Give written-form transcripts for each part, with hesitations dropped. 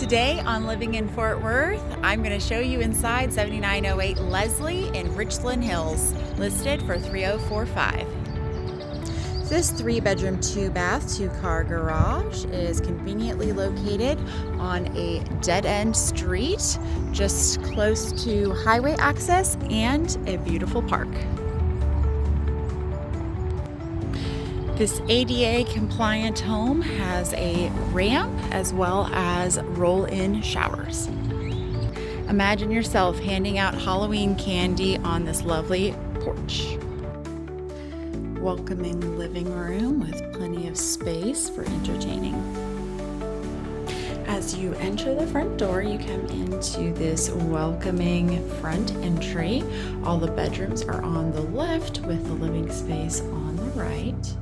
Today on Living in Fort Worth, I'm going to show you inside 7908 Leslie in Richland Hills, listed for $3,045. This 3-bedroom, 2-bath, 2-car garage is conveniently located on a dead-end street, just close to highway access and a beautiful park. This ADA compliant home has a ramp as well as roll-in showers. Imagine yourself handing out Halloween candy on this lovely porch. Welcoming living room with plenty of space for entertaining. As you enter the front door, you come into this welcoming front entry. All the bedrooms are on the left with the living space on the right.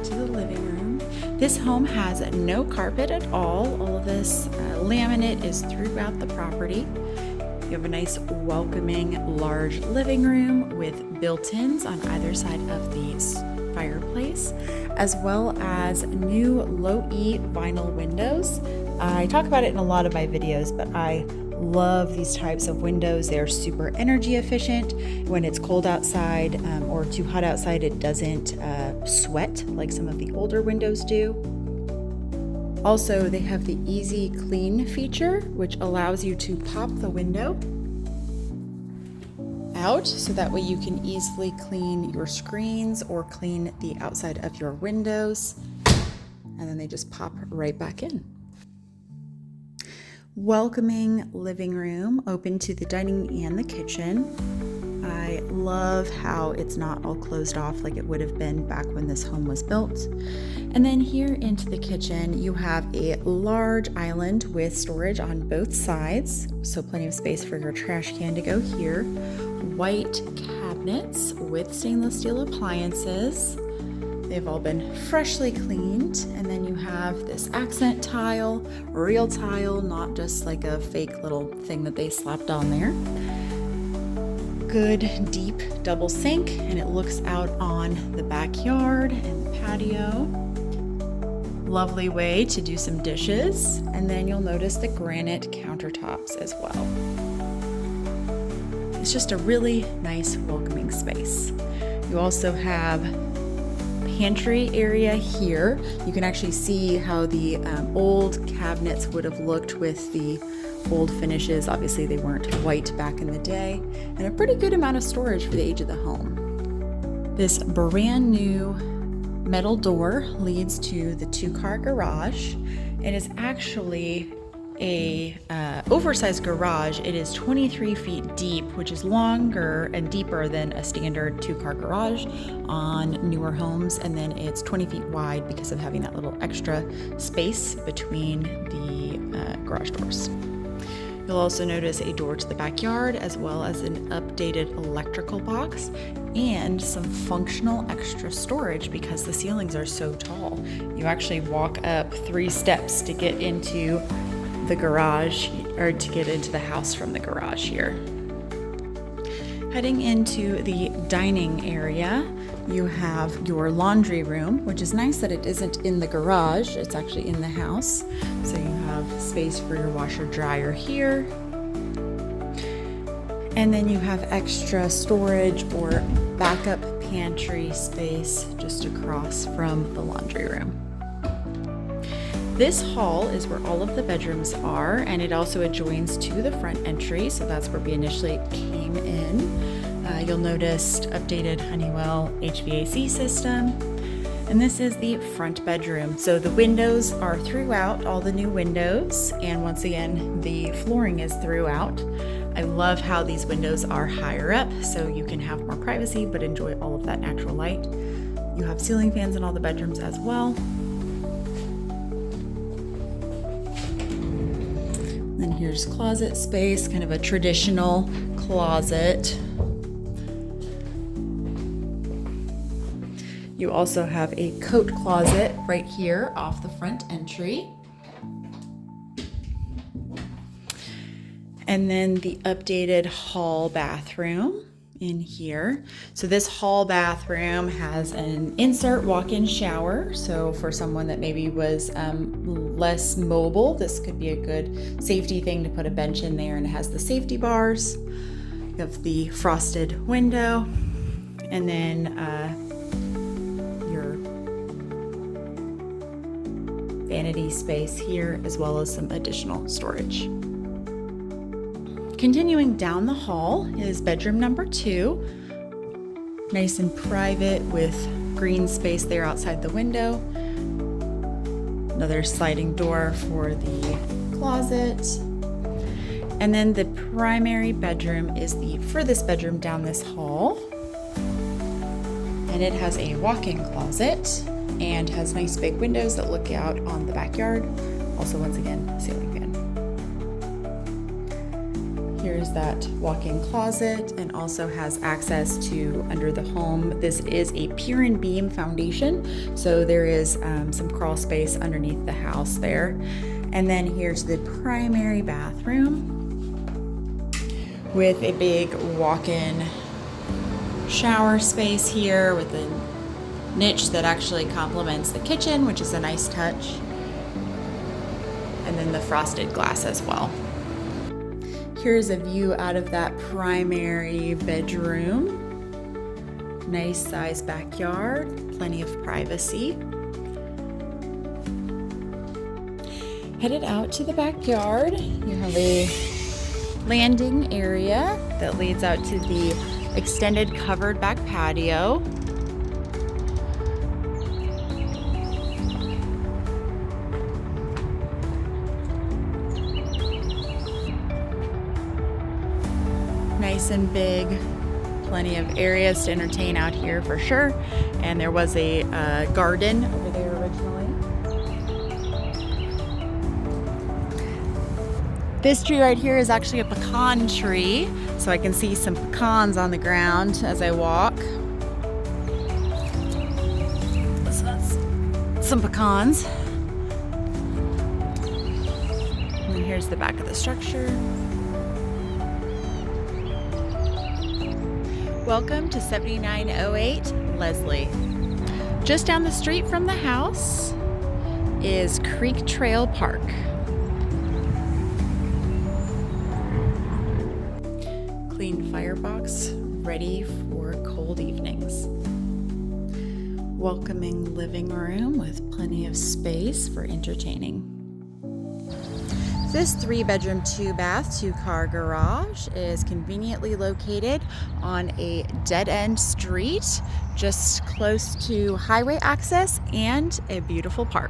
The living room. This home has no carpet at all. All of this laminate is throughout the property. You have a nice welcoming large living room with built-ins on either side of the fireplace, as well as new low-E vinyl windows. I talk about it in a lot of my videos, but I love these types of windows. They're super energy efficient. When it's cold outside or too hot outside, it doesn't sweat like some of the older windows do. Also, they have the easy clean feature, which allows you to pop the window out so that way you can easily clean your screens or clean the outside of your windows, and then they just pop right back in. Welcoming living room, open to the dining and the kitchen. I love how it's not all closed off like it would have been back when this home was built. And then here into the kitchen, you have a large island with storage on both sides, so plenty of space for your trash can to go here. White cabinets with stainless steel appliances. They've all been freshly cleaned. And then you have this accent tile, real tile, not just like a fake little thing that they slapped on there. Good deep double sink, and it looks out on the backyard and the patio. Lovely way to do some dishes. And then you'll notice the granite countertops as well. It's just a really nice welcoming space. You also have pantry area here. You can actually see how the old cabinets would have looked with the old finishes. Obviously they weren't white back in the day, and a pretty good amount of storage for the age of the home. This brand new metal door leads to the 2-car garage. It is actually a oversized garage. It is 23 feet deep, which is longer and deeper than a standard 2-car garage on newer homes, and then it's 20 feet wide because of having that little extra space between the garage doors. You'll also notice a door to the backyard, as well as an updated electrical box and some functional extra storage because the ceilings are so tall. You actually walk up 3 steps to get into the garage, or to get into the house from the garage here. Heading into the dining area, you have your laundry room, which is nice that it isn't in the garage, it's actually in the house. So you have space for your washer dryer here. And then you have extra storage or backup pantry space just across from the laundry room. This hall is where all of the bedrooms are, and it also adjoins to the front entry, so that's where we initially came in. You'll notice updated Honeywell HVAC system, and this is the front bedroom. So the windows are throughout, all the new windows, and once again, the flooring is throughout. I love how these windows are higher up, so you can have more privacy, but enjoy all of that natural light. You have ceiling fans in all the bedrooms as well. Then here's closet space, kind of a traditional closet. You also have a coat closet right here off the front entry. And then the updated hall bathroom in here. So this hall bathroom has an insert walk-in shower. So for someone that maybe was less mobile, this could be a good safety thing to put a bench in there, and it has the safety bars. You have the frosted window, and then your vanity space here, as well as some additional storage. Continuing down the hall is bedroom number 2. Nice and private with green space there outside the window. Another sliding door for the closet. And then the primary bedroom is the furthest bedroom down this hall. And it has a walk-in closet and has nice big windows that look out on the backyard. Also, once again, ceiling fan. Here's that walk-in closet, and also has access to under the home. This is a pier and beam foundation, so there is some crawl space underneath the house there. And then here's the primary bathroom with a big walk-in shower space here with a niche that actually complements the kitchen, which is a nice touch. And then the frosted glass as well. Here's a view out of that primary bedroom. Nice size backyard, plenty of privacy. Headed out to the backyard, you have a landing area that leads out to the extended covered back patio. Nice and big, plenty of areas to entertain out here for sure. And there was a garden over there originally. This tree right here is actually a pecan tree, so I can see some pecans on the ground as I walk. So that's some pecans. And here's the back of the structure. Welcome to 7908 Leslie. Just down the street from the house is Creek Trail Park. Clean firebox, ready for cold evenings. Welcoming living room with plenty of space for entertaining. This 3-bedroom, 2-bath, 2-car garage is conveniently located on a dead-end street, just close to highway access and a beautiful park.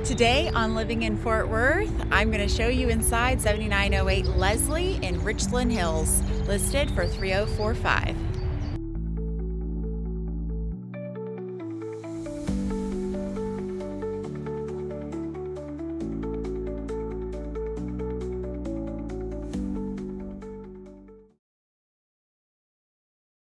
Today on Living in Fort Worth, I'm going to show you inside 7908 Leslie in Richland Hills, listed for $3,045.